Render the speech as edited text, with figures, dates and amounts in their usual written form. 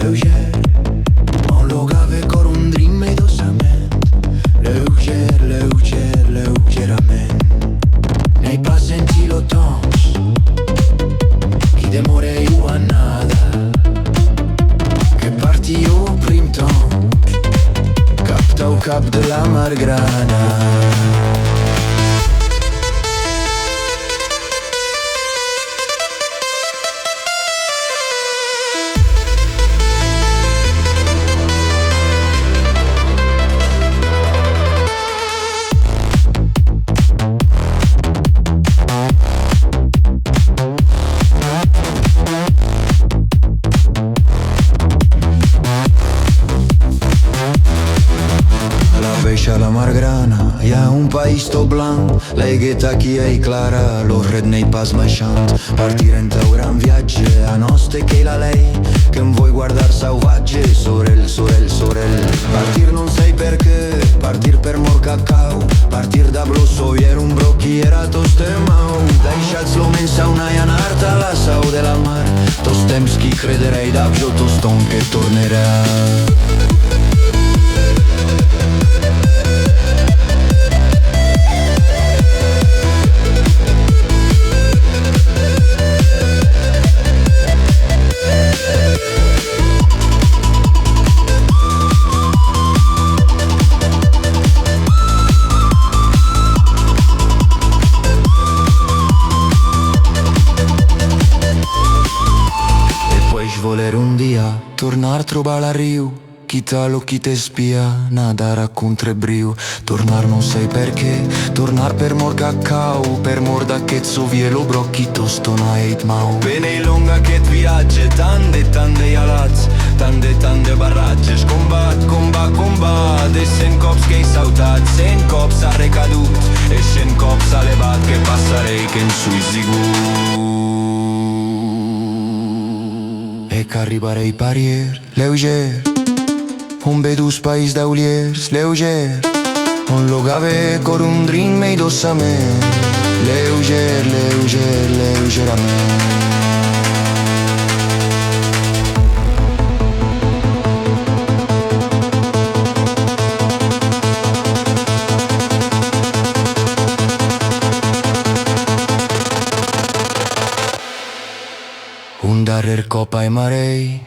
leuger. On logave cor un dream medosament. Leuger, leuger, leugerament. N'hai pas sentit lo tons qui demoreu a nada, que partiu prim ton capta o cap de la margrana. A la margrana hi ha un país tot blanc, la higueta qui è clara, lo red nei pas baixant. Partire en teu gran viatge, a noste che la lei, che em vuoi guardar salvatge, sorel, sorel, sorel. Partir non sei perché, partir per mor cacau, partir da blo sovier un brocchi era toste mau. Deixats l'omen sauna i anar-te a la sau de la mar, tos temps qui crederei d'abjo toston che tornerà. Voler un dia tornar a trobar la riu, chi talo chi te spia, nadar contra briu. Tornar non sai perché, tornar per mor cacao, per mor d'aquest sovielo brocchi tostona eit mau. Bene longa aquest viatge, tant de alats, tant de barratges, combat, combat, combat, e 100 cops que he sautat, 100 cops ha recadut, e 100 cops ha levat, que passarei que en sui sigut. E che arribarei parier, leuger, un bedus país d'auliers, leuger, on logave cor un dream mei dossament, leuger, leuger, leugerament. Un darrer cop ai marei